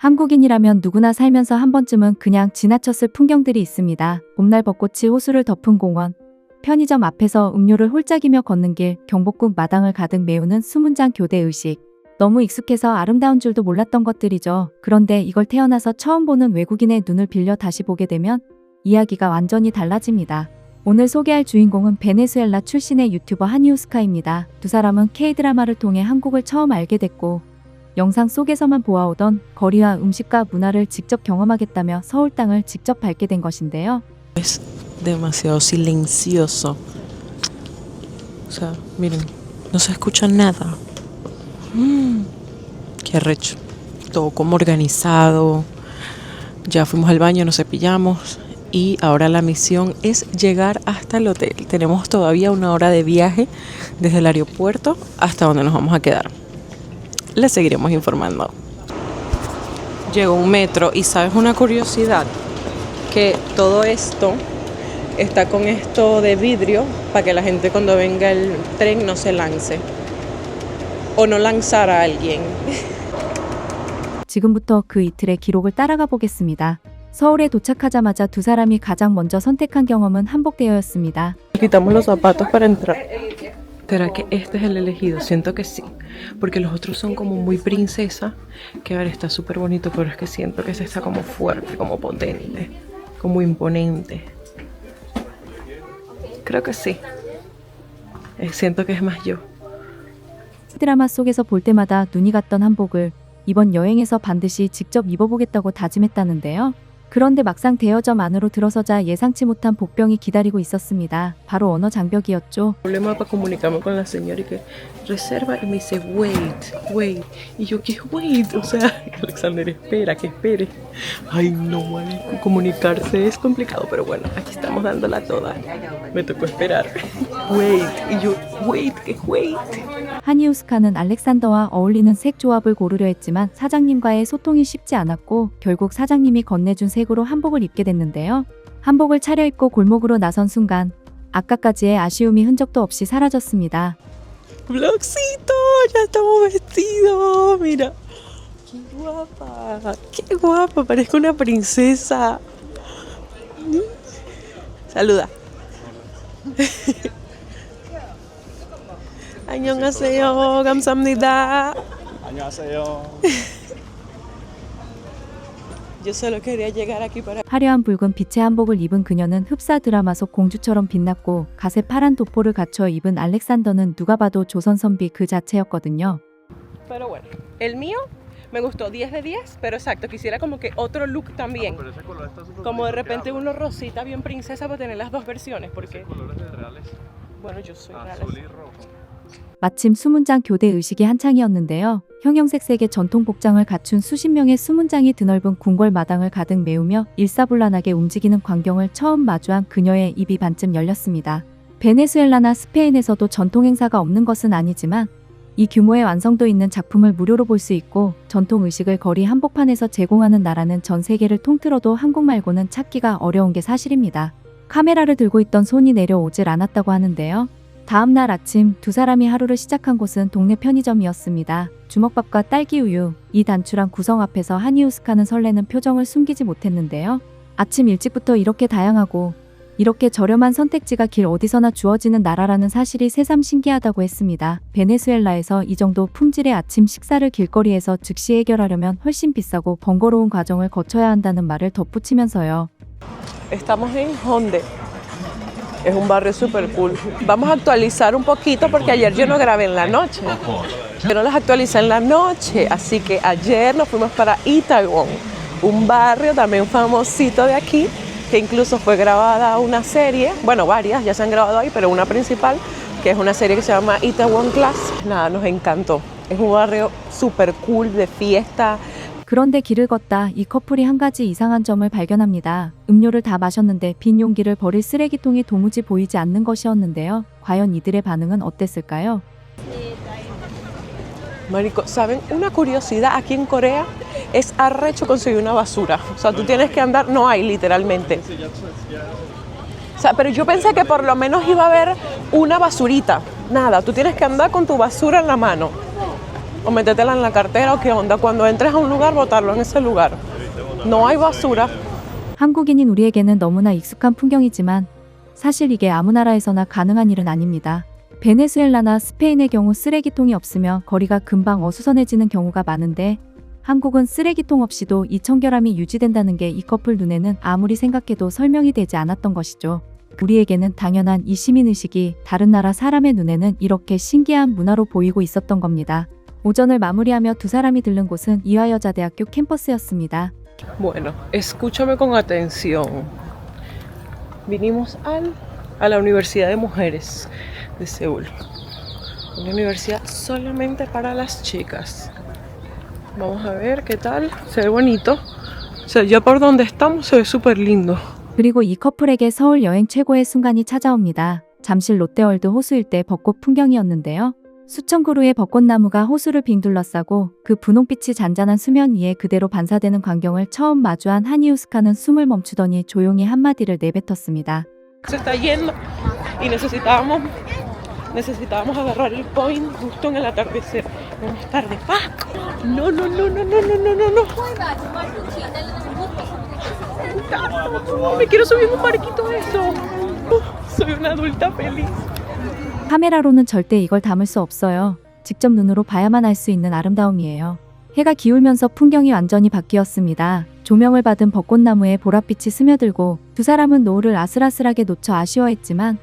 한국인이라면 누구나 살면서 한 번쯤은 그냥 지나쳤을 풍경들이 있습니다. 봄날 벚꽃이 호수를 덮은 공원, 편의점 앞에서 음료를 홀짝이며 걷는 길, 경복궁 마당을 가득 메우는 수문장 교대 의식. 너무 익숙해서 아름다운 줄도 몰랐던 것들이죠. 그런데 이걸 태어나서 처음 보는 외국인의 눈을 빌려 다시 보게 되면 이야기가 완전히 달라집니다. 오늘 소개할 주인공은 베네수엘라 출신의 유튜버 하니우스카입니다. 두 사람은 K-드라마를 통해 한국을 처음 알게 됐고 영상 속에서만 보아오던 거리와 음식과 문화를 직접 경험하겠다며 서울 땅을 직접 밟게 된 것인데요. Es demasiado silencioso. O sea, miren, no se escucha nada. Qué arrecho. Todo como organizado. Ya fuimos al baño, nos cepillamos y ahora la misión es llegar hasta el hotel. Tenemos todavía 1 hora de viaje desde el aeropuerto hasta donde nos vamos a quedar. Les seguiremos informando. Llegó un metro y sabes una curiosidad, que todo esto está con esto de vidrio para que la gente cuando venga el tren no se lance o no lanzar a alguien. 지금부터 그 이틀의 기록을 따라가 보겠습니다. 서울에 도착하자마자 두 사람이 가장 먼저 선택한 경험은 한복대여였습니다. Quitamos los zapatos para entrar. ¿Será que este es el elegido? Siento que sí, porque los otros son como muy princesa, que a ver, está súper bonito, pero es que siento que ese está como fuerte, como potente, como imponente. Creo que sí. Siento que es más yo. 드라마 속에서 볼 때마다 눈이 갔던 한복을 이번 여행에서 반드시 직접 입어보겠다고 다짐했다는데요. 그런데 막상 대여점 안으로 들어서자 예상치 못한 복병이 기다리고 있었습니다. 바로 언어 장벽이었죠. Problema para comunicarme con la señora y que reserva y me dice wait. Y yo, ¿qué wait? O sea, Alexander, espera, que espere. Ay, no, marico, comunicarse es complicado, pero bueno, aquí estamos dándola toda. Me tocó esperar. Wait. Y yo, wait, ¿qué wait? 하니우스카는 알렉산더와 어울리는 색 조합을 고르려 했지만 사장님과의 소통이 쉽지 않았고 결국 사장님이 건네준 색으로 한복을 입게 됐는데요. 한복을 차려입고 골목으로 나선 순간 아까까지의 아쉬움이 흔적도 없이 사라졌습니다. Vlogcito, ya estamos vestidos, mira. Qué guapa, parezco una princesa. Saluda. 안녕하세요, 감사합니다. 안녕하세요. Yo solo quería llegar aquí para. 화려한 붉은 빛의 한복을 입은 그녀는 흡사 드라마 속 공주처럼 빛났고 갓에 파란 도포를 갖춰 입은 알렉산더는 누가 봐도 조선 선비 그 자체였거든요. Pero bueno, el mío me gustó 10 de 10, pero exacto, quisiera como que otro look también. Pero ese color está súper Como de bonito, repente veamos. uno rosita bien princesa para tener las dos versiones, porque Ese color es de reales, bueno, yo soy azul y real. rojo. 마침 수문장 교대 의식이 한창이었는데요. 형형색색의 전통 복장을 갖춘 수십 명의 수문장이 드넓은 궁궐 마당을 가득 메우며 일사불란하게 움직이는 광경을 처음 마주한 그녀의 입이 반쯤 열렸습니다. 베네수엘라나 스페인에서도 전통 행사가 없는 것은 아니지만 이 규모의 완성도 있는 작품을 무료로 볼 수 있고 전통 의식을 거리 한복판에서 제공하는 나라는 전 세계를 통틀어도 한국 말고는 찾기가 어려운 게 사실입니다. 카메라를 들고 있던 손이 내려오질 않았다고 하는데요. 다음 날 아침 두 사람이 하루를 시작한 곳은 동네 편의점이었습니다. 주먹밥과 딸기 우유, 이 단출한 구성 앞에서 하니우스카는 설레는 표정을 숨기지 못했는데요. 아침 일찍부터 이렇게 다양하고 이렇게 저렴한 선택지가 길 어디서나 주어지는 나라라는 사실이 새삼 신기하다고 했습니다. 베네수엘라에서 이 정도 품질의 아침 식사를 길거리에서 즉시 해결하려면 훨씬 비싸고 번거로운 과정을 거쳐야 한다는 말을 덧붙이면서요. Estamos en Honde. Es un barrio súper cool. Vamos a actualizar un poquito porque ayer yo no grabé en la noche. Yo no las actualicé en la noche, así que ayer nos fuimos para Itaewon, un barrio también famosito de aquí, que incluso fue grabada una serie, bueno, varias ya se han grabado ahí, pero una principal, que es una serie que se llama Itaewon Class. Nada, nos encantó. Es un barrio súper cool, de fiesta. 그런데 길을 걷다 이 커플이 한 가지 이상한 점을 발견합니다. 음료를 다 마셨는데 빈 용기를 버릴 쓰레기통이 도무지 보이지 않는 것이었는데요. 과연 이들의 반응은 어땠을까요? Marico, ¿saben? Una curiosidad aquí en Corea es arrecho conseguir una basura. O sea, tú tienes que andar, no hay literalmente. O sea, pero yo pensé que por lo menos iba a haber una basurita. Nada, tú tienes que andar con tu basura en la mano. o metértela en la cartera o qué onda. Cuando entres a un lugar, botarlo en ese lugar. No hay basura. 한국인인 우리에게는 너무나 익숙한 풍경이지만 사실 이게 아무 나라에서나 가능한 일은 아닙니다. 베네수엘라나 스페인의 경우 쓰레기통이 없으면 거리가 금방 어수선해지는 경우가 많은데 한국은 쓰레기통 없이도 이 청결함이 유지된다는 게 이 커플 눈에는 아무리 생각해도 설명이 되지 않았던 것이죠. 우리에게는 당연한 이 시민의식이 다른 나라 사람의 눈에는 이렇게 신기한 문화로 보이고 있었던 겁니다. 오전을 마무리하며 두 사람이 들른 곳은 이화여자대학교 캠퍼스였습니다. Bueno, escúchame con atención. Vinimos a la Universidad de Mujeres de Seúl. Una universidad solamente para las chicas. Vamos a ver qué tal. Se ve bonito. O sea, ya por donde estamos se ve súper lindo. 그리고 이 커플에게 서울 여행 최고의 순간이 찾아옵니다. 잠실 롯데월드 호수 일대 벚꽃 풍경이었는데요. 수천 그루의 벚꽃나무가 호수를 빙 둘러싸고 그 분홍빛이 잔잔한 수면 위에 그대로 반사되는 광경을 처음 마주한 하니우스카는 숨을 멈추더니 조용히 한마디를 내뱉었습니다. Se está yendo y necesitábamos agarrar el point justo en el atardecer. Vamos tarde. ¡Ah! No, no, no, no, no, no, no, no, no. No, me quiero subir en un barquito de eso. Soy una adulta feliz. 카메라로는 절대 이걸 담을 수 없어요. 직접 눈으로 봐야만 알 수 있는 아름다움이에요. 해가 기울면서 풍경이 완전히 바뀌었습니다. 조명을 받은 벚꽃나무에 보랏빛이 스며들고 두 사람은 노을을 아슬아슬하게 놓쳐 아쉬워했지만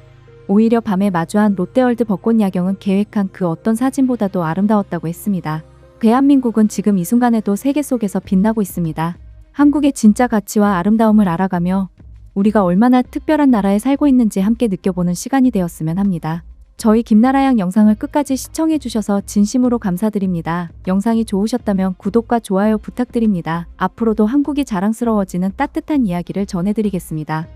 오히려 밤에 마주한 롯데월드 벚꽃 야경은 계획한 그 어떤 사진보다도 아름다웠다고 했습니다. 대한민국은 지금 이 순간에도 세계 속에서 빛나고 있습니다. 한국의 진짜 가치와 아름다움을 알아가며 우리가 얼마나 특별한 나라에 살고 있는지 함께 느껴보는 시간이 되었으면 합니다. 저희 김나라양 영상을 끝까지 시청해주셔서 진심으로 감사드립니다. 영상이 좋으셨다면 구독과 좋아요 부탁드립니다. 앞으로도 한국이 자랑스러워지는 따뜻한 이야기를 전해드리겠습니다.